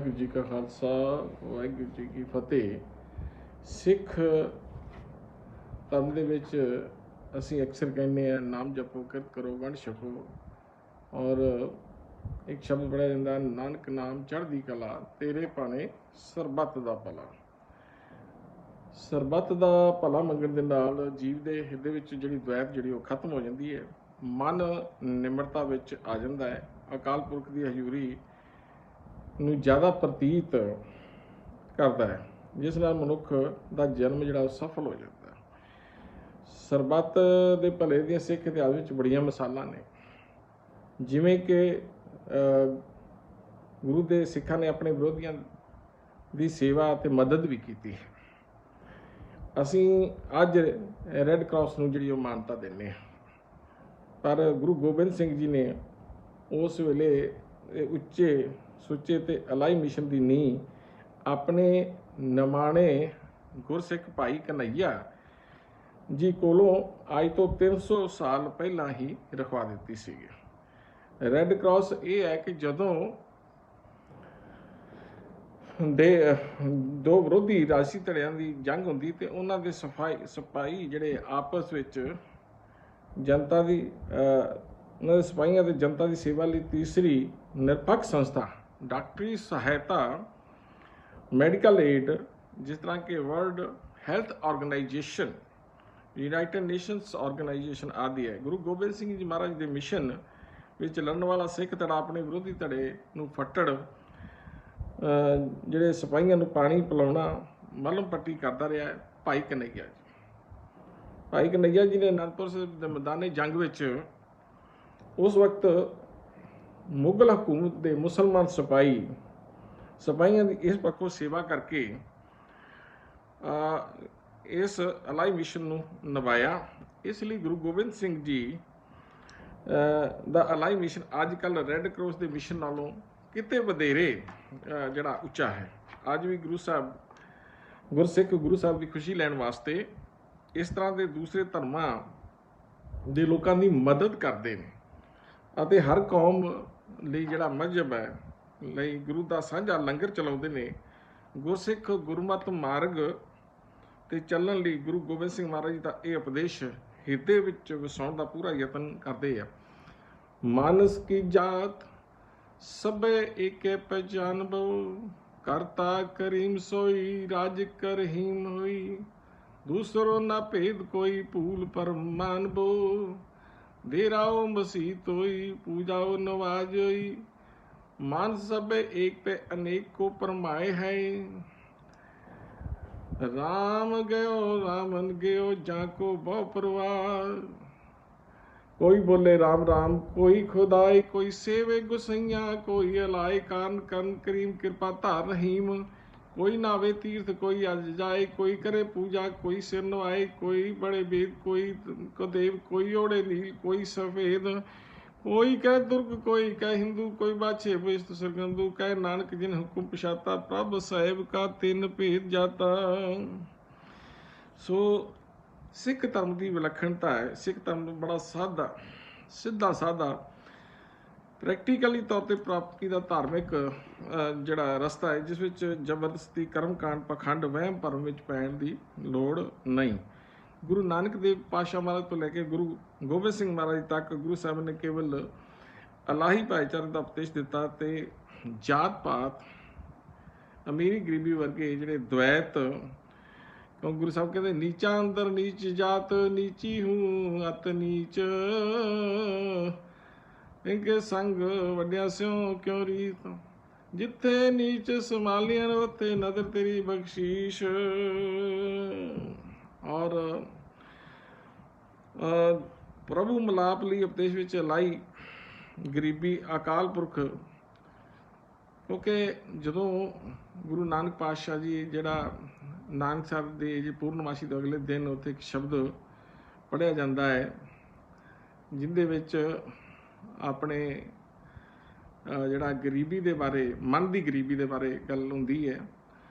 वाहिगुरू जी का खालसा वाहिगुरू जी की फतेह। सिख धर्म ਦੇ ਵਿੱਚ ਅਸੀਂ ਅਕਸਰ ਕਹਿੰਦੇ ਆ ਨਾਮ ਜਪੋ ਕਿਰਤ ਕਰੋ ਵੰਡ ਛਕੋ ਔਰ ਇੱਕ ਸ਼ਬਦ ਪੜਿਆ ਜਾਂਦਾ ਨਾਨਕ ਨਾਮ ਚੜ੍ਹਦੀ ਕਲਾ ਤੇਰੇ ਭਾਣੇ ਸਰਬੱਤ ਦਾ ਭਲਾ। ਸਰਬੱਤ ਦਾ ਭਲਾ ਮੰਗਣ ਦੇ ਨਾਲ ਜੀਵ ਦੇ ਹਿਰਦੇ ਵਿੱਚ ਜਿਹੜੀ ਦ્વੈਤ ਜਿਹੜੀ ਉਹ ਖਤਮ ਹੋ ਜਾਂਦੀ ਹੈ, ਮਨ ਨਿਮਰਤਾ ਵਿੱਚ ਆ ਜਾਂਦਾ ਹੈ, ਅਕਾਲ ਪੁਰਖ ਦੀ ਹਜ਼ੂਰੀ ਨੂੰ ਜ਼ਿਆਦਾ ਪ੍ਰਤੀਤ ਕਰਦਾ ਹੈ, ਜਿਸ ਨਾਲ ਮਨੁੱਖ ਦਾ ਜਨਮ ਜਿਹੜਾ ਉਹ ਸਫਲ ਹੋ ਜਾਂਦਾ। ਸਰਬੱਤ ਦੇ ਭਲੇ ਦੀਆਂ ਸਿੱਖ ਇਤਿਹਾਸ ਵਿੱਚ ਬੜੀਆਂ ਮਿਸਾਲਾਂ ਨੇ, ਜਿਵੇਂ ਕਿ ਗੁਰੂ ਦੇ ਸਿੱਖਾਂ ਨੇ ਆਪਣੇ ਵਿਰੋਧੀਆਂ ਦੀ ਸੇਵਾ ਅਤੇ ਮਦਦ ਵੀ ਕੀਤੀ। ਅਸੀਂ ਅੱਜ ਰੈੱਡ ਕਰਾਸ ਨੂੰ ਜਿਹੜੀ ਉਹ ਮਾਨਤਾ ਦਿੰਦੇ ਹਾਂ, ਪਰ ਗੁਰੂ ਗੋਬਿੰਦ ਸਿੰਘ ਜੀ ਨੇ ਉਸ ਵੇਲੇ ਉੱਚੇ ਸੁੱਚੇ ਅਤੇ ਅਲਾਈ ਮਿਸ਼ਨ ਦੀ ਨੀਂਹ ਆਪਣੇ ਨਿਮਾਣੇ ਗੁਰਸਿੱਖ ਭਾਈ ਕਨ੍ਹਈਆ ਜੀ ਕੋਲੋਂ ਅੱਜ ਤੋਂ 300 ਸਾਲ ਪਹਿਲਾਂ ਹੀ ਰਖਵਾ ਦਿੱਤੀ ਸੀਗੀ। ਰੈੱਡ ਕਰਾਸ ਇਹ ਹੈ ਕਿ ਜਦੋਂ ਦੋ ਵਿਰੋਧੀ ਰਾਜਸੀ ਧੜਿਆਂ ਦੀ ਜੰਗ ਹੁੰਦੀ ਤੇ ਉਹਨਾਂ ਦੇ ਸਿਪਾਹੀ ਜਿਹੜੇ ਆਪਸ ਵਿੱਚ ਜਨਤਾ ਦੀ ਉਹਨਾਂ ਦੇ ਸਿਪਾਹੀਆਂ ਅਤੇ ਜਨਤਾ ਦੀ ਸੇਵਾ ਲਈ ਤੀਸਰੀ ਨਿਰਪੱਖ ਸੰਸਥਾ ਡਾਕਟਰੀ ਸਹਾਇਤਾ ਮੈਡੀਕਲ ਏਡ, ਜਿਸ ਤਰ੍ਹਾਂ ਕਿ world health organisation, United nations organisation ਆਦਿ ਹੈ। ਗੁਰੂ ਗੋਬਿੰਦ ਸਿੰਘ ਜੀ ਮਹਾਰਾਜ ਦੇ ਮਿਸ਼ਨ ਵਿੱਚ ਲੜਨ ਵਾਲਾ ਸਿੱਖ ਧੜਾ ਆਪਣੇ ਵਿਰੋਧੀ ਧੜੇ ਨੂੰ ਫੱਟੜ ਜਿਹੜੇ ਸਿਪਾਹੀਆਂ ਨੂੰ ਪਾਣੀ ਪਿਲਾਉਣਾ ਮਲਮ ਪੱਟੀ ਕਰਦਾ ਰਿਹਾ ਭਾਈ ਕਨ੍ਹਈਆ ਜੀ। ਭਾਈ ਕਨ੍ਹਈਆ ਜੀ ਨੇ ਅਨੰਦਪੁਰ ਸਾਹਿਬ ਦੇ ਮੈਦਾਨੇ ਜੰਗ ਵਿੱਚ ਉਸ ਵਕਤ ਮੁਗਲ ਹਕੂਮਤ ਦੇ ਮੁਸਲਮਾਨ ਸਿਪਾਹੀਆਂ ਦੀ ਇਸ ਪੱਖੋਂ ਸੇਵਾ ਕਰਕੇ ਇਸ ਅਲਾਈ ਮਿਸ਼ਨ ਨੂੰ ਨਿਭਾਇਆ। ਇਸ ਲਈ ਗੁਰੂ ਗੋਬਿੰਦ ਸਿੰਘ ਜੀ ਦਾ ਅਲਾਈ ਮਿਸ਼ਨ ਅੱਜ ਕੱਲ੍ਹ ਰੈੱਡ ਕਰਾਸ ਦੇ ਮਿਸ਼ਨ ਨਾਲੋਂ ਕਿਤੇ ਵਧੇਰੇ ਜਿਹੜਾ ਉੱਚਾ ਹੈ। ਅੱਜ ਵੀ ਗੁਰਸਿੱਖ ਗੁਰੂ ਸਾਹਿਬ ਦੀ ਖੁਸ਼ੀ ਲੈਣ ਵਾਸਤੇ ਇਸ ਤਰ੍ਹਾਂ ਦੇ ਦੂਸਰੇ ਧਰਮਾਂ ਦੇ ਲੋਕਾਂ ਦੀ ਮਦਦ ਕਰਦੇ ਨੇ ਅਤੇ ਹਰ ਕੌਮ ਲਈ ਜਿਹੜਾ ਮਜ਼ਹਬ ਹੈ ਲਈ ਗੁਰੂ ਦਾ ਸਾਂਝਾ ਲੰਗਰ ਚਲਾਉਂਦੇ ਨੇ। ਗੁਰਸਿੱਖ ਗੁਰਮਤਿ ਮਾਰਗ 'ਤੇ ਚੱਲਣ ਲਈ ਗੁਰੂ ਗੋਬਿੰਦ ਸਿੰਘ ਮਹਾਰਾਜ ਜੀ ਦਾ ਇਹ ਉਪਦੇਸ਼ ਹਿਰਦੇ ਵਿੱਚ ਵਸਾਉਣ ਦਾ ਪੂਰਾ ਯਤਨ ਕਰਦੇ ਆ। ਮਾਨਸ ਕੀ ਜਾਤ ਸਭੇ ਏਕੇ ਪਹਿਚਾਨਬੋ, ਕਰਤਾ ਕਰੀਮ ਸੋਈ ਰਾਜ ਕਰਹੀਮ ਹੋਈ, ਦੂਸਰੋ ਨਾ ਭੇਦ ਕੋਈ ਭੂਲ ਪਰ ਮਾਨਬੋ, ਦੇਰਾਓ ਮਸੀਤ ਹੋਈ पूजाओ नवाज होई, मान सब एक पे अनेक को परमाए है, राम गयो रामन गयो जाको बहु परवार, कोई बोले राम राम कोई खुदाई, कोई सेवे गुसैया कोई अलाए कान कन करीम कृपा धार रहीम, कोई नावे तीर्थ कोई अज जाए, कोई करे पूजा कोई सिर नवाए, कोई बड़े वेद कोई को देव, कोई ओढ़े नील कोई सफेद, कोई कह दुर्ग कोई कह हिंदू, कोई बाछे बेस्त सरगंदू, कह नानक जिन हुकुम पछाता, प्रभ साहेब का तिन भेद जाता। सो सिख धर्म की विलक्षणता है। सिख धर्म बड़ा सादा सीधा सादा प्रैक्टिकली तौर पर प्राप्ति का धार्मिक जड़ा रस्ता है, जिस विच जबरदस्ती कर्मकांड पखंड वहम भरम विच पैण दी लोड़ नहीं। गुरु नानक देव पातशाह महाराज तो लैके गुरु गोबिंद सिंह महाराज तक गुरु साहब ने केवल अलाही भाईचारे का उपदेश दिता ते जात पात अमीरी गरीबी वर्गे जिहड़े द्वैत, क्यों गुरु साहब कहते नीचा अंदर नीच जात, नीची हूँ अत नीच, इनके संग वड्या स्यों क्यों रीत, जिथे नीच संभालियन उथे नदर तेरी बख्शीश। और प्रभु मिलाप ਲਈ ਉਪਦੇਸ਼ ਵਿੱਚ ਲਾਈ ਗਰੀਬੀ ਅਕਾਲ ਪੁਰਖ, ਕਿਉਂਕਿ ਜਦੋਂ ਗੁਰੂ ਨਾਨਕ ਪਾਤਸ਼ਾਹ ਜੀ ਜਿਹੜਾ ਨਾਨਕ ਸਾਹਿਬ ਦੇ ਜੀ ਪੂਰਨਮਾਸ਼ੀ ਤੋਂ ਅਗਲੇ ਦਿਨ ਉੱਥੇ ਇੱਕ ਸ਼ਬਦ ਪੜ੍ਹਿਆ ਜਾਂਦਾ ਹੈ, ਜਿਹਦੇ ਵਿੱਚ ਆਪਣੇ ਜਿਹੜਾ ਗਰੀਬੀ ਦੇ ਬਾਰੇ, ਮਨ ਦੀ ਗਰੀਬੀ ਦੇ ਬਾਰੇ ਗੱਲ ਹੁੰਦੀ ਹੈ,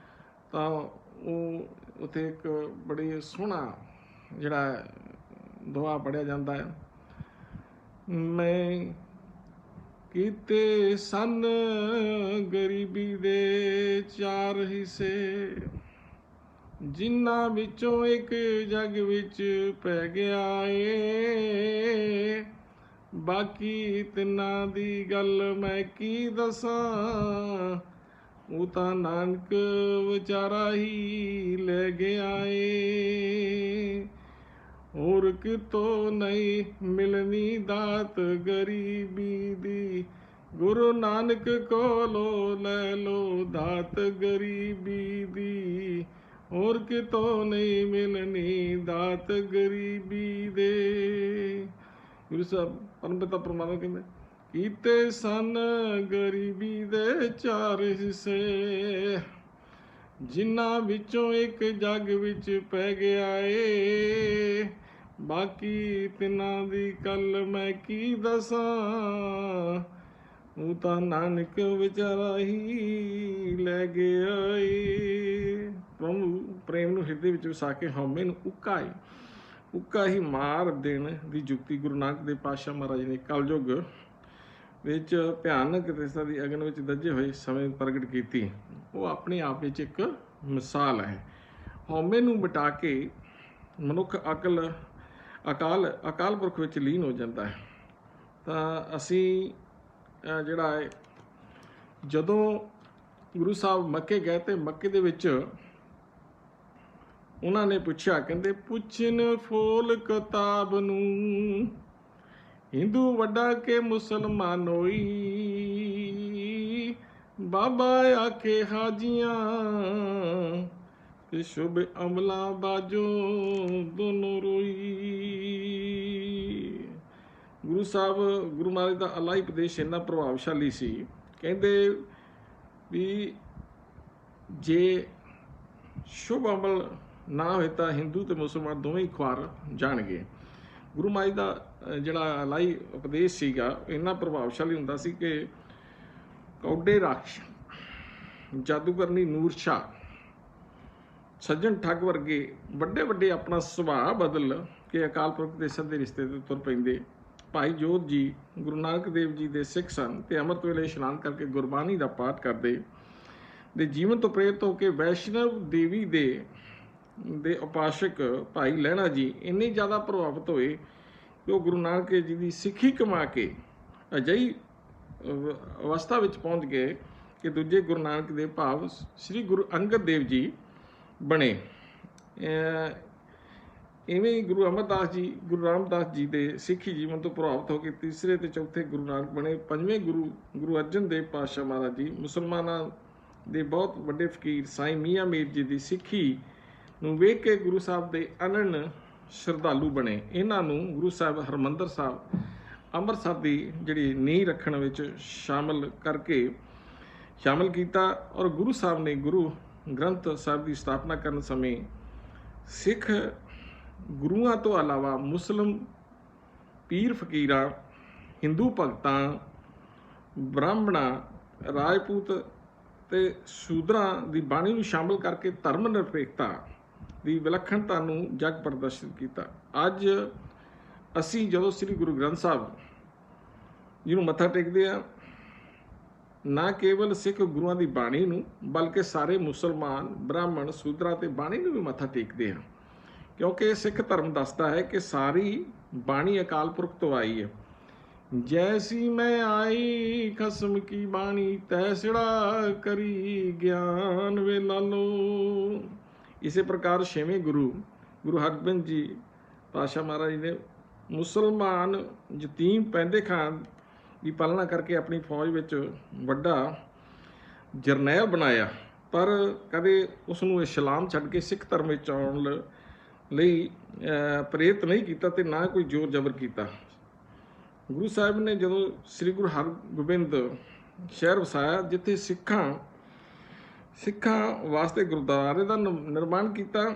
ਤਾਂ ਉਹ ਉੱਥੇ ਇੱਕ ਬੜੀ ਸੋਹਣਾ ਜਿਹੜਾ ਦੁਆ ਪੜ੍ਹਿਆ ਜਾਂਦਾ ਹੈ। ਮੈਂ ਕੀਤੇ ਸਨ ਗਰੀਬੀ ਦੇ 4 ਹਿੱਸੇ, ਜਿਨ੍ਹਾਂ ਵਿੱਚੋਂ ਇੱਕ ਜੱਗ ਵਿੱਚ ਪੈ ਗਿਆ ਏ। ਬਾਕੀ ਤਿੰਨਾਂ ਦੀ ਗੱਲ ਮੈਂ ਕੀ ਦੱਸਾਂ, ਉਹ ਤਾਂ ਨਾਨਕ ਵਿਚਾਰਾ ਹੀ ਲੈ ਗਿਆ ਏ। ਹੋਰ ਕਿਤੋਂ ਨਹੀਂ ਮਿਲਣੀ ਦਾਤ ਗਰੀਬੀ ਦੀ, ਗੁਰੂ ਨਾਨਕ ਕੋਲੋਂ ਲੈ ਲੋ ਦਾਤ ਗਰੀਬੀ ਦੀ। ਹੋਰ ਕਿਤੋਂ ਨਹੀਂ ਮਿਲਣੀ ਦਾਤ ਗਰੀਬੀ ਦੇ। ਗੁਰੂ ਸਾਹਿਬ ਪਰਮ ਪਿਤਾ ਪਰਮਾਤਮਾ ਕਹਿੰਦੇ ਕੀਤੇ ਸਨ ਗਰੀਬੀ ਦੇ 4 ਹਿੱਸੇ, ਜਿਨ੍ਹਾਂ ਵਿੱਚੋਂ ਇੱਕ ਜੱਗ ਵਿੱਚ ਪੈ ਗਿਆ ਏ। ਬਾਕੀ ਤਿੰਨਾਂ ਦੀ ਗੱਲ ਮੈਂ ਕੀ ਦੱਸਾਂ, ਉਹ ਤਾਂ ਨਾਨਕ ਵਿਚਾਰਾ ਹੀ ਲੈ ਗਿਆ ਏ। ਪ੍ਰਭੂ ਪ੍ਰੇਮ ਨੂੰ ਹਿਰਦੇ ਵਿੱਚ ਵਸਾ ਕੇ ਹਉਮੈ ਨੂੰ ਉੱਕਾ ਹੀ ਮਾਰ ਦੇਣ ਦੀ ਜੁਗਤੀ ਗੁਰੂ ਨਾਨਕ ਦੇਵ ਪਾਤਸ਼ਾਹ ਮਹਾਰਾਜ ਨੇ ਕਲਯੁਗ ਵਿੱਚ ਭਿਆਨਕ ਤ੍ਰਿਸ਼ਨਾ ਦੀ ਅਗਨ ਵਿੱਚ ਦੱਜੇ ਹੋਏ ਸਮੇਂ ਪ੍ਰਗਟ ਕੀਤੀ। ਉਹ ਆਪਣੇ ਆਪ ਵਿੱਚ ਇੱਕ ਮਿਸਾਲ ਹੈ। ਹਉਮੈ ਨੂੰ ਮਿਟਾ ਕੇ ਮਨੁੱਖ ਅਕਾਲ ਪੁਰਖ ਵਿੱਚ ਲੀਨ ਹੋ ਜਾਂਦਾ ਹੈ। ਤਾਂ ਅਸੀਂ ਜਿਹੜਾ ਹੈ ਜਦੋਂ ਗੁਰੂ ਸਾਹਿਬ ਮੱਕੇ ਗਏ ਤੇ ਮੱਕੇ ਦੇ ਵਿੱਚ ਉਹਨਾਂ ਨੇ ਪੁੱਛਿਆ, ਕਹਿੰਦੇ ਪੁੱਛਨ ਫੋਲ ਕਿਤਾਬ ਨੂੰ, ਹਿੰਦੂ ਵੱਡਾ ਕੇ ਮੁਸਲਮਾਨ ਹੋਈ। ਬਾਬਾ ਆਖੇ ਹਾਜੀਆਂ ਕਿ ਸ਼ੁਭ ਅਮਲਾ ਬਾਜੋ ਦੋਨੋਂ ਰੋਈ। ਗੁਰੂ ਸਾਹਿਬ ਗੁਰੂ ਮਹਾਰਾਜ ਦਾ ਅਲਾਹੀ ਉਪਦੇਸ਼ ਇੰਨਾ ਪ੍ਰਭਾਵਸ਼ਾਲੀ ਸੀ। ਕਹਿੰਦੇ ਵੀ ਜੇ ਸ਼ੁਭ ਅਮਲ ਨਾ ਹੋਏ ਤਾਂ ਹਿੰਦੂ ਤੇ ਮੁਸਲਮਾਨ ਦੋਵੇਂ ਹੀ ਖੁਆਰ ਜਾਣਗੇ। ਗੁਰੂ ਮਹਾਰਾਜ ਦਾ ਜਿਹੜਾ ਅਲਾਹੀ ਉਪਦੇਸ਼ ਸੀਗਾ ਇੰਨਾ ਪ੍ਰਭਾਵਸ਼ਾਲੀ ਹੁੰਦਾ ਸੀ ਕਿ ਕੌਡੇ ਰਾਖਸ਼, ਜਾਦੂਗਰਨੀ ਨੂਰ ਸ਼ਾਹ, ਸੱਜਣ ਠੱਗ ਵਰਗੇ ਵੱਡੇ ਵੱਡੇ ਆਪਣਾ ਸੁਭਾਅ ਬਦਲ ਕੇ ਅਕਾਲ ਪੁਰਖ ਦੇ ਸੱਦੇ ਰਿਸ਼ਤੇ ਤੇ ਤੁਰ ਪੈਂਦੇ। ਭਾਈ ਜੋਧ ਜੀ ਗੁਰੂ ਨਾਨਕ ਦੇਵ ਜੀ ਦੇ ਸਿੱਖ ਸਨ ਤੇ ਅੰਮ੍ਰਿਤ ਵੇਲੇ ਇਸ਼ਨਾਨ ਕਰਕੇ ਗੁਰਬਾਣੀ ਦਾ ਪਾਠ ਕਰਦੇ ਦੇ ਜੀਵਨ ਤੋਂ ਪ੍ਰੇਰਿਤ ਹੋ ਕੇ ਵੈਸ਼ਨਵ ਦੇਵੀ ਦੇ ਉਪਾਸ਼ਕ ਭਾਈ ਲਹਿਣਾ ਜੀ ਇੰਨੇ ਜ਼ਿਆਦਾ ਪ੍ਰਭਾਵਿਤ ਹੋਏ ਕਿ ਉਹ ਗੁਰੂ ਨਾਨਕ ਜੀ ਦੀ ਸਿੱਖੀ ਕਮਾ ਕੇ ਅਜਿਹੀ ਅਵਸਥਾ ਵਿੱਚ ਪਹੁੰਚ ਗਏ ਕਿ ਦੂਜੇ ਗੁਰੂ ਨਾਨਕ ਦੇਵ ਭਾਵ ਸ੍ਰੀ ਗੁਰੂ ਅੰਗਦ ਦੇਵ ਜੀ ਬਣੇ। ਇਵੇਂ ਹੀ ਗੁਰੂ ਅਮਰਦਾਸ ਜੀ ਗੁਰੂ ਰਾਮਦਾਸ ਜੀ ਦੇ ਸਿੱਖੀ ਜੀਵਨ ਤੋਂ ਪ੍ਰਭਾਵਿਤ ਹੋ ਕੇ ਤੀਸਰੇ ਤੇ ਚੌਥੇ ਗੁਰੂ ਨਾਨਕ ਬਣੇ। ਪੰਜਵੇਂ ਗੁਰੂ ਅਰਜਨ ਦੇਵ ਪਾਤਸ਼ਾਹ ਮਹਾਰਾਜ ਜੀ ਮੁਸਲਮਾਨਾਂ ਦੇ ਬਹੁਤ ਵੱਡੇ ਫਕੀਰ ਸਾਈਂ ਮੀਆਂ ਮੀਰ ਜੀ ਦੀ ਸਿੱਖੀ ਨੂੰ ਵੇਖ ਕੇ ਗੁਰੂ ਸਾਹਿਬ ਦੇ ਅਨੰਨ ਸ਼ਰਧਾਲੂ ਬਣੇ। ਇਹਨਾਂ ਨੂੰ ਗੁਰੂ ਸਾਹਿਬ ਹਰਿਮੰਦਰ ਸਾਹਿਬ ਅੰਮ੍ਰਿਤਸਰ ਦੀ ਜਿਹੜੀ ਨੀਂਹ ਰੱਖਣ ਵਿੱਚ ਸ਼ਾਮਲ ਕੀਤਾ ਔਰ ਗੁਰੂ ਸਾਹਿਬ ਨੇ ਗੁਰੂ ਗ੍ਰੰਥ ਸਾਹਿਬ ਦੀ ਸਥਾਪਨਾ ਕਰਨ ਸਮੇਂ ਸਿੱਖ ਗੁਰੂਆਂ ਤੋਂ ਇਲਾਵਾ ਮੁਸਲਿਮ ਪੀਰ ਫਕੀਰਾਂ, ਹਿੰਦੂ ਭਗਤਾਂ, ਬ੍ਰਾਹਮਣਾਂ, ਰਾਜਪੂਤ ਤੇ ਸ਼ੂਦਰਾਂ ਦੀ ਬਾਣੀ ਨੂੰ ਸ਼ਾਮਲ ਕਰਕੇ ਧਰਮ ਨਿਰਪੇਖਤਾ ਦੀ ਵਿਲੱਖਣਤਾ ਨੂੰ ਜਗ ਪ੍ਰਦਰਸ਼ਿਤ ਕੀਤਾ। ਅੱਜ ਅਸੀਂ ਜਦੋਂ ਸ੍ਰੀ ਗੁਰੂ ਗ੍ਰੰਥ ਸਾਹਿਬ ਜੀ ਨੂੰ ਮੱਥਾ ਟੇਕਦੇ ਹਾਂ, ਨਾ ਕੇਵਲ ਸਿੱਖ ਗੁਰੂਆਂ ਦੀ ਬਾਣੀ ਨੂੰ ਬਲਕਿ ਸਾਰੇ ਮੁਸਲਮਾਨ, ਬ੍ਰਾਹਮਣ, ਸ਼ੂਦਰਾਂ ਤੇ ਬਾਣੀ ਨੂੰ ਵੀ ਮੱਥਾ ਟੇਕਦੇ ਹਾਂ, ਕਿਉਂਕਿ ਸਿੱਖ ਧਰਮ ਦੱਸਦਾ ਹੈ ਕਿ ਸਾਰੀ ਬਾਣੀ ਅਕਾਲ ਪੁਰਖ ਤੋਂ ਆਈ ਹੈ। ਜੈਸੀ ਮੈਂ ਆਈ ਖਸਮ ਕੀ ਬਾਣੀ, ਤੈਸੜਾ ਕਰੀ ਗਿਆਨ ਵੇ ਲਾਲੋ। ਇਸੇ ਪ੍ਰਕਾਰ ਛੇਵੇਂ ਗੁਰੂ ਹਰਗੋਬਿੰਦ ਜੀ ਪਾਤਸ਼ਾਹ ਮਹਾਰਾਜ ਨੇ ਮੁਸਲਮਾਨ ਯਤੀਮ ਪੈਂਦੇ ਖਾਨ ਦੀ ਪਾਲਣਾ ਕਰਕੇ ਆਪਣੀ ਫੌਜ ਵਿੱਚ ਵੱਡਾ ਜਰਨੈਲ ਬਣਾਇਆ, ਪਰ ਕਦੇ ਉਸ ਨੂੰ ਇਸਲਾਮ ਛੱਡ ਕੇ ਸਿੱਖ ਧਰਮ ਵਿੱਚ ਆਉਣ ਲਈ ਪ੍ਰੇਰਿਤ ਨਹੀਂ ਕੀਤਾ ਤੇ ਨਾ ਕੋਈ ਜ਼ੋਰ ਜ਼ਬਰ ਕੀਤਾ। ਗੁਰੂ ਸਾਹਿਬ ਨੇ ਜਦੋਂ ਸ੍ਰੀ ਗੁਰੂ ਹਰਗੋਬਿੰਦ ਸ਼ਹਿਰ ਵਸਾਇਆ, ਜਿੱਥੇ ਸਿੱਖਾਂ ਵਾਸਤੇ ਗੁਰਦੁਆਰੇ ਦਾ ਨਿਰਮਾਣ ਕੀਤਾ,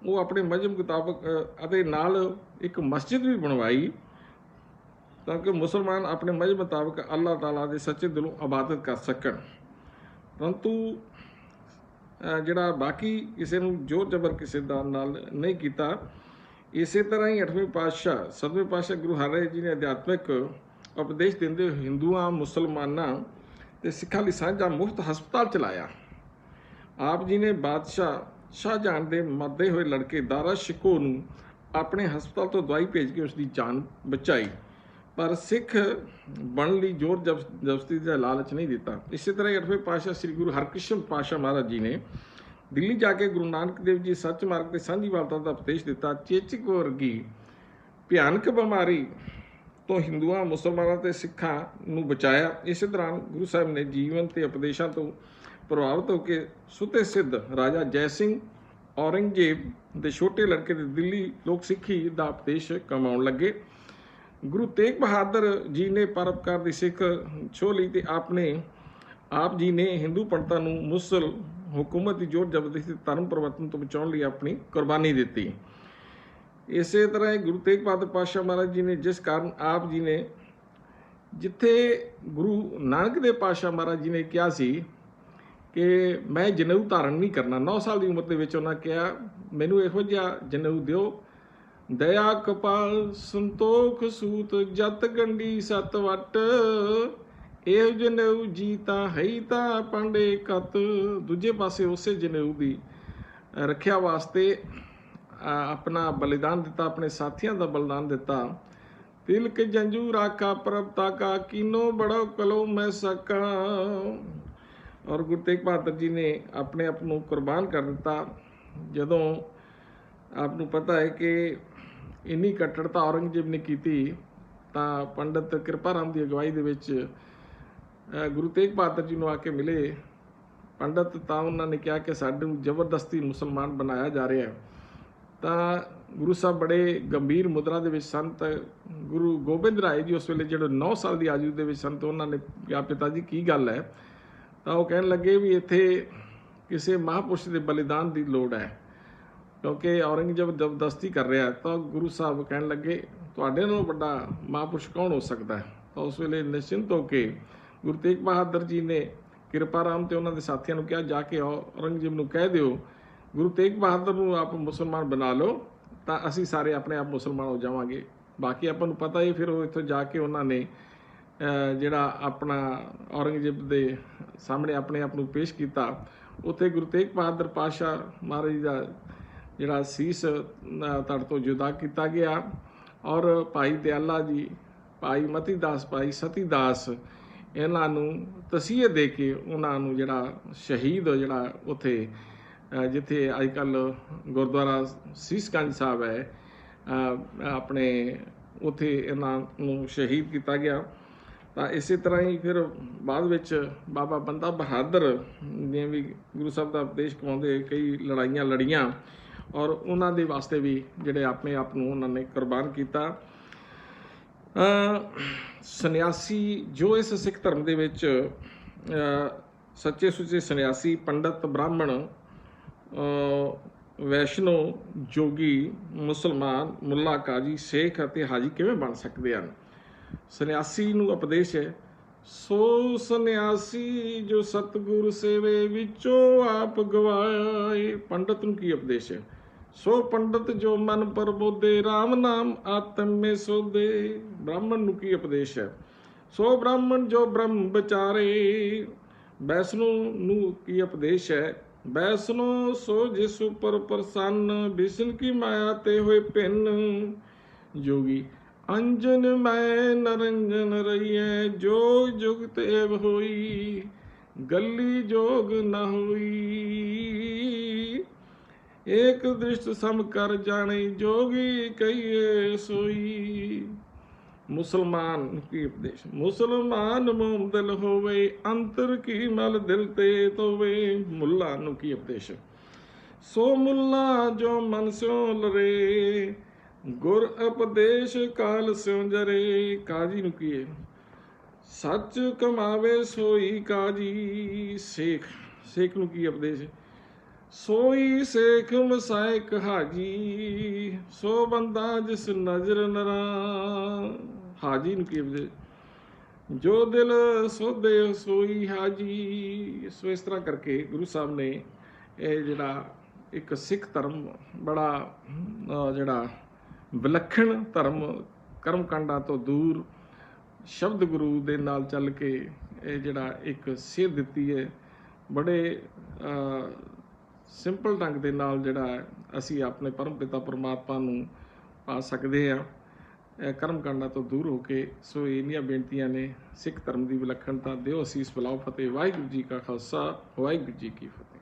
ਉਹ ਆਪਣੇ ਮਜ਼ਹਬ ਮੁਤਾਬਕ ਅਤੇ ਨਾਲ ਇੱਕ ਮਸਜਿਦ ਵੀ ਬਣਵਾਈ ਤਾਂ ਕਿ ਮੁਸਲਮਾਨ ਆਪਣੇ ਮਜ਼ਹਬ ਮੁਤਾਬਕ ਅੱਲਾਹ ਤਾਲਾ ਦੇ ਸੱਚੇ ਦਿਲੋਂ ਇਬਾਦਤ ਕਰ ਸਕਣ। ਪਰੰਤੂ ਜਿਹੜਾ ਬਾਕੀ ਕਿਸੇ ਨੂੰ ਜ਼ੋਰ ਜ਼ਬਰ ਕਿਸੇ ਦਾ ਨਾਲ ਨਹੀਂ ਕੀਤਾ। ਇਸੇ ਤਰ੍ਹਾਂ ਹੀ 8ਵੇਂ ਪਾਤਸ਼ਾਹ 7ਵੇਂ ਪਾਤਸ਼ਾਹ ਗੁਰੂ ਹਰਿਰਾਏ ਜੀ ਨੇ ਅਧਿਆਤਮਿਕ ਉਪਦੇਸ਼ ਦਿੰਦੇ ਹੋਏ ਹਿੰਦੂਆਂ, ਮੁਸਲਮਾਨਾਂ ਤੇ ਸਿੱਖਾਂ ਲਈ ਸਾਂਝਾ ਮੁਫਤ ਹਸਪਤਾਲ ਚਲਾਇਆ। ਆਪ ਜੀ ਨੇ ਬਾਦਸ਼ਾਹ ਸ਼ਾਹਜਹਾਨ ਦੇ ਮਰਦੇ ਹੋਏ ਲੜਕੇ ਦਾਰਾ ਸ਼ਿਕੋ ਨੂੰ ਆਪਣੇ ਹਸਪਤਾਲ ਤੋਂ ਦਵਾਈ ਭੇਜ ਕੇ ਉਸ ਦੀ ਜਾਨ ਬਚਾਈ, ਪਰ ਸਿੱਖ ਬਣਨ ਲਈ ਜ਼ੋਰ ਜ਼ਬਰਦਸਤੀ ਦਾ ਲਾਲਚ ਨਹੀਂ ਦਿੱਤਾ। ਇਸੇ ਤਰ੍ਹਾਂ 8ਵੇਂ ਪਾਤਸ਼ਾਹ ਸ੍ਰੀ ਗੁਰੂ ਹਰਕ੍ਰਿਸ਼ਨ ਪਾਤਸ਼ਾਹ ਮਹਾਰਾਜ ਜੀ ਨੇ ਦਿੱਲੀ ਜਾ ਕੇ ਗੁਰੂ ਨਾਨਕ ਦੇਵ ਜੀ ਸੱਚ ਮਾਰਗ ਤੇ ਸਾਂਝੀਵਾਲਤਾ ਦਾ ਉਪਦੇਸ਼ ਦਿੱਤਾ। ਚੇਚਕ ਵਰਗੀ ਭਿਆਨਕ ਬਿਮਾਰੀ ਤੋਂ ਹਿੰਦੂਆਂ, ਮੁਸਲਮਾਨਾਂ ਤੇ ਸਿੱਖਾਂ ਨੂੰ ਬਚਾਇਆ। ਇਸੇ ਦੌਰਾਨ ਗੁਰੂ ਸਾਹਿਬ ਨੇ ਜੀਵਨ ਤੇ ਉਪਦੇਸ਼ਾਂ ਤੋਂ ਪ੍ਰਭਾਵਿਤ ਹੋ ਕੇ ਸੁਤੇ ਸਿੱਧ ਰਾਜਾ ਜੈ ਸਿੰਘ ਔਰੰਗਜ਼ੇਬ ਦੇ ਛੋਟੇ ਲੜਕੇ ਦੇ ਦਿੱਲੀ ਲੋਕ ਸਿੱਖੀ ਦਾ ਉਪਦੇਸ਼ ਕਮਾਉਣ ਲੱਗੇ। ਗੁਰੂ ਤੇਗ ਬਹਾਦਰ ਜੀ ਨੇ ਪਰਉਪਕਾਰ ਦੀ ਸਿੱਖ ਛੋਹ ਲਈ ਤੇ ਆਪ ਜੀ ਨੇ ਹਿੰਦੂ ਪੰਡਤਾਂ ਨੂੰ ਮੁਸਲ ਹੁਕੂਮਤ ਦੀ ਜ਼ੋਰ ਜ਼ਬਰਦਸਤੀ ਧਰਮ ਪਰਿਵਰਤਨ ਤੋਂ ਬਚਾਉਣ ਲਈ ਆਪਣੀ ਕੁਰਬਾਨੀ ਦਿੱਤੀ। ਇਸੇ ਤਰ੍ਹਾਂ ਹੀ ਗੁਰੂ ਤੇਗ ਬਹਾਦਰ ਪਾਤਸ਼ਾਹ ਮਹਾਰਾਜ ਜੀ ਨੇ, ਜਿਸ ਕਾਰਨ ਆਪ ਜੀ ਨੇ ਜਿੱਥੇ ਗੁਰੂ ਨਾਨਕ ਦੇਵ ਪਾਤਸ਼ਾਹ ਮਹਾਰਾਜ ਜੀ ਨੇ ਕਿਹਾ ਸੀ ਕਿ ਮੈਂ ਜਨੇਊ ਧਾਰਨ ਨਹੀਂ ਕਰਨਾ, 9 ਸਾਲ ਦੀ ਉਮਰ ਦੇ ਵਿੱਚ ਉਹਨਾਂ ਕਿਹਾ ਮੈਨੂੰ ਇਹੋ ਜਿਹਾ ਜਨੇਊ ਦਿਓ, ਦਇਆ ਕਪਾਲ ਸੰਤੋਖ ਸੂਤ ਜਤ ਗੰਢੀ ਸਤ ਵਟ, ਇਹ ਜਨੇਊ ਜੀ ਤਾਂ ਹੈ ਤਾਂ ਪਾਂਡੇ ਕਤ। ਦੂਜੇ ਪਾਸੇ ਉਸੇ ਜਨੇਊ ਦੀ ਰੱਖਿਆ ਵਾਸਤੇ ਆਪਣਾ ਬਲੀਦਾਨ ਦਿੱਤਾ, ਆਪਣੇ ਸਾਥੀਆਂ ਦਾ ਬਲੀਦਾਨ ਦਿੱਤਾ। ਤਿਲਕ ਜੰਜੂ ਰਾਖਾ ਪ੍ਰਭ ਤਾਕਾ, ਕੀਨੋ ਬੜੋ ਕਲੋ ਮੈਂ ਸਕਾ। ਔਰ ਗੁਰੂ ਤੇਗ ਬਹਾਦਰ ਜੀ ਨੇ ਆਪਣੇ ਆਪ ਨੂੰ ਕੁਰਬਾਨ ਕਰ ਦਿੱਤਾ। ਜਦੋਂ ਆਪ ਨੂੰ ਪਤਾ ਹੈ ਕਿ ਇੰਨੀ ਕੱਟੜਤਾ ਔਰੰਗਜ਼ੇਬ ਨੇ ਕੀਤੀ, ਤਾਂ ਪੰਡਤ ਕਿਰਪਾ ਰਾਮ ਦੀ ਅਗਵਾਈ ਦੇ ਵਿੱਚ ਗੁਰੂ ਤੇਗ ਬਹਾਦਰ ਜੀ ਨੂੰ ਆ ਕੇ ਮਿਲੇ ਪੰਡਤ, ਤਾਂ ਉਹਨਾਂ ਨੇ ਕਿਹਾ ਕਿ ਸਾਨੂੰ ਜ਼ਬਰਦਸਤੀ ਮੁਸਲਮਾਨ ਬਣਾਇਆ ਜਾ ਰਿਹਾ ਹੈ। ਤਾਂ ਗੁਰੂ ਸਾਹਿਬ ਬੜੇ ਗੰਭੀਰ ਮੁਦਰਾ ਦੇ ਵਿੱਚ ਸਨ। ਤਾਂ ਗੁਰੂ ਗੋਬਿੰਦ ਰਾਏ ਜੀ ਉਸ ਵੇਲੇ ਜਿਹੜੇ 9 ਸਾਲ ਦੀ ਆਯੂ ਦੇ ਵਿੱਚ ਸਨ, ਤਾਂ ਉਹਨਾਂ ਨੇ ਕਿਹਾ ਪਿਤਾ ਜੀ ਕੀ ਗੱਲ ਹੈ? ਤਾਂ ਉਹ ਕਹਿਣ ਲੱਗੇ ਵੀ ਇੱਥੇ ਕਿਸੇ ਮਹਾਂਪੁਰਸ਼ ਦੇ ਬਲੀਦਾਨ ਦੀ ਲੋੜ ਹੈ, ਕਿਉਂਕਿ ਔਰੰਗਜ਼ੇਬ ਜ਼ਬਰਦਸਤੀ ਕਰ ਰਿਹਾ। ਤਾਂ ਗੁਰੂ ਸਾਹਿਬ ਕਹਿਣ ਲੱਗੇ ਤੁਹਾਡੇ ਨਾਲੋਂ ਵੱਡਾ ਮਹਾਂਪੁਰਸ਼ ਕੌਣ ਹੋ ਸਕਦਾ ਹੈ? ਤਾਂ ਉਸ ਵੇਲੇ ਨਿਸ਼ਚਿੰਤ ਹੋ ਕੇ ਗੁਰੂ ਤੇਗ ਬਹਾਦਰ ਜੀ ਨੇ ਕਿਰਪਾ ਰਾਮ ਤੇ ਉਹਨਾਂ ਦੇ ਸਾਥੀਆਂ ਨੂੰ ਕਿਹਾ, ਜਾ ਕੇ ਔਰੰਗਜ਼ੇਬ ਨੂੰ ਕਹਿ ਦਿਓ ਗੁਰੂ ਤੇਗ ਬਹਾਦਰ ਨੂੰ ਆਪ ਮੁਸਲਮਾਨ ਬਣਾ ਲਓ, ਤਾਂ ਅਸੀਂ ਸਾਰੇ ਆਪਣੇ ਆਪ ਮੁਸਲਮਾਨ ਹੋ ਜਾਵਾਂਗੇ। ਬਾਕੀ ਆਪਾਂ ਨੂੰ ਪਤਾ ਹੀ, ਫਿਰ ਉਹ ਇੱਥੋਂ ਜਾ ਕੇ ਉਹਨਾਂ ਨੇ ਜਿਹੜਾ ਆਪਣਾ ਔਰੰਗਜ਼ੇਬ ਦੇ ਸਾਹਮਣੇ ਆਪਣੇ ਆਪ ਨੂੰ ਪੇਸ਼ ਕੀਤਾ। ਉੱਥੇ ਗੁਰੂ ਤੇਗ ਬਹਾਦਰ ਪਾਤਸ਼ਾਹ ਮਹਾਰਾਜ ਦਾ ਜਿਹੜਾ ਸੀਸ ਧੜ ਤੋਂ ਜੁਦਾ ਕੀਤਾ ਗਿਆ, ਔਰ ਭਾਈ ਦਿਆਲਾ ਜੀ, ਭਾਈ ਮਤੀ ਦਾਸ, ਭਾਈ ਸਤੀ ਦਾਸ, ਇਹਨਾਂ ਨੂੰ ਤਸੀਹੇ ਦੇ ਕੇ ਉਹਨਾਂ ਨੂੰ ਜਿਹੜਾ ਸ਼ਹੀਦ ਜਿਹੜਾ ਉੱਥੇ ਜਿੱਥੇ ਅੱਜ ਕੱਲ੍ਹ ਗੁਰਦੁਆਰਾ ਸੀਸਗੰਜ ਸਾਹਿਬ ਹੈ ਆਪਣੇ, ਉੱਥੇ ਇਹਨਾਂ ਨੂੰ ਸ਼ਹੀਦ ਕੀਤਾ ਗਿਆ। ਤਾਂ ਇਸੇ ਤਰ੍ਹਾਂ ਹੀ ਫਿਰ ਬਾਅਦ ਵਿੱਚ ਬਾਬਾ ਬੰਦਾ ਬਹਾਦਰ ਨੇ ਵੀ ਗੁਰੂ ਸਾਹਿਬ ਦਾ ਉਪਦੇਸ਼ ਕਮਾਉਂਦੇ ਕਈ ਲੜਾਈਆਂ ਲੜੀਆਂ, ਔਰ ਉਹਨਾਂ ਦੇ ਵਾਸਤੇ ਵੀ ਜਿਹੜੇ ਆਪਣੇ ਆਪ ਨੂੰ ਉਹਨਾਂ ਨੇ ਕੁਰਬਾਨ ਕੀਤਾ। ਸੰਨਿਆਸੀ ਜੋ ਇਸ ਸਿੱਖ ਧਰਮ ਦੇ ਵਿੱਚ ਸੱਚੇ ਸੁੱਚੇ ਸੰਨਿਆਸੀ, ਪੰਡਤ, ਬ੍ਰਾਹਮਣ, ਵੈਸ਼ਨੋ, ਜੋਗੀ, ਮੁਸਲਮਾਨ, ਮੁੱਲਾ, ਕਾਜੀ, ਸੇਖ ਅਤੇ ਹਾਜੀ ਕਿਵੇਂ ਬਣ ਸਕਦੇ ਹਨ? ਸੰਨਿਆਸੀ ਨੂੰ ਉਪਦੇਸ਼ ਹੈ, ਸੋ ਸੰਨਿਆਸੀ ਜੋ ਸਤਿਗੁਰ ਸੇਵੇ ਵਿੱਚੋਂ ਆਪ ਗਵਾਏ। ਪੰਡਤ ਨੂੰ ਕੀ ਉਪਦੇਸ਼ ਹੈ? ਸੋ ਪੰਡਤ ਜੋ ਮਨ ਪ੍ਰਬੋਧੇ, ਰਾਮ ਨਾਮ ਆਤਮ ਮੇ ਸੋਧੇ। ਬ੍ਰਾਹਮਣ ਨੂੰ ਕੀ ਉਪਦੇਸ਼ ਹੈ? ਸੋ ਬ੍ਰਾਹਮਣ ਜੋ ਬ੍ਰਹਮ ਵਿਚਾਰੇ। ਵੈਸ਼ਨੋ ਨੂੰ ਕੀ ਉਪਦੇਸ਼ ਹੈ? ਵੈਸ਼ਨੋ ਸੋ ਜਿਸ ਉਪਰ ਪ੍ਰਸੰਨ, ਵਿਸ਼ਨ ਕੀ ਮਾਇਆ ਤੇ ਹੋਏ ਭਿੰਨ। ਜੋਗੀ ਅੰਜਨ ਮੈਂ ਨਰੰਜਨ ਰਹੀਐ, ਜੋਗ ਜੁਗਤ ਏਵ ਹੋਈ, ਗੱਲੀ ਜੋਗ ਨ ਹੋਈ। ਏਕ ਦ੍ਰਿਸ਼ਟ ਸਮ ਕਰ ਜਾਣੇ, ਜੋਗੀ ਕਹੀਏ ਸੋਈ। ਮੁਸਲਮਾਨ ਕੀ ਉਪਦੇਸ਼? ਮੁਸਲਮਾਨ ਮੋਮ ਦਿਲ ਹੋਵੇ, ਅੰਤਰ ਕੀ ਮਲ ਦਿਲ ਤੇ ਧੋਵੇ। ਮੁੱਲਾ ਨੂੰ ਕੀ ਉਪਦੇਸ਼? ਸੋ ਮੁੱਲਾ ਜੋ ਮਨ ਸਿਉ ਲਰੇ, ਗੁਰ ਉਪਦੇਸ਼ ਕਾਲ ਸਿਉ ਜਰੇ। ਕਾਜੀ ਨੂੰ ਕੀ ਹੈ? ਸੱਚ ਕਮਾਵੇ ਸੋਈ ਕਾਜੀ। ਸੇਖ ਨੂੰ ਕੀ ਉਪਦੇਸ਼? ਸੋਈ ਸੇਖ ਮਸਾਇਕ ਹਾਜੀ, ਸੋ ਬੰਦਾ ਜਿਸ ਨਜ਼ਰ ਨਰਾ। ਹਾਜੀ ਨੂੰ ਕੀ ਉਪਦੇਸ਼? ਜੋ ਦਿਲ ਸੋਧੇ ਸੋਈ ਹਾਜੀ। ਸੋ ਇਸ ਤਰ੍ਹਾਂ ਕਰਕੇ ਗੁਰੂ ਸਾਹਿਬ ਨੇ ਇਹ ਜਿਹੜਾ ਇੱਕ ਸਿੱਖ ਧਰਮ ਬੜਾ ਜਿਹੜਾ ਵਿਲੱਖਣ ਧਰਮ, ਕਰਮ ਕਾਂਡਾਂ ਤੋਂ ਦੂਰ, ਸ਼ਬਦ ਗੁਰੂ ਦੇ ਨਾਲ ਚੱਲ ਕੇ ਇਹ ਜਿਹੜਾ ਇੱਕ ਸੇਧ ਦਿੱਤੀ ਹੈ, ਬੜੇ ਸਿੰਪਲ ਢੰਗ ਦੇ ਨਾਲ ਜਿਹੜਾ ਅਸੀਂ ਆਪਣੇ ਪਰਮ ਪਿਤਾ ਪਰਮਾਤਮਾ ਨੂੰ ਪਾ ਸਕਦੇ ਹਾਂ ਕਰਮ ਕਾਂਡਾਂ ਤੋਂ ਦੂਰ ਹੋ ਕੇ। ਸੋ ਇੰਨੀਆਂ ਬੇਨਤੀਆਂ ਨੇ। ਸਿੱਖ ਧਰਮ ਦੀ ਵਿਲੱਖਣਤਾ। ਦਿਓ ਅਸੀਸ, ਬੁਲਾਓ ਫਤਿਹ। ਵਾਹਿਗੁਰੂ ਜੀ ਕਾ ਖਾਲਸਾ, ਵਾਹਿਗੁਰੂ ਜੀ ਕੀ ਫਤਿਹ।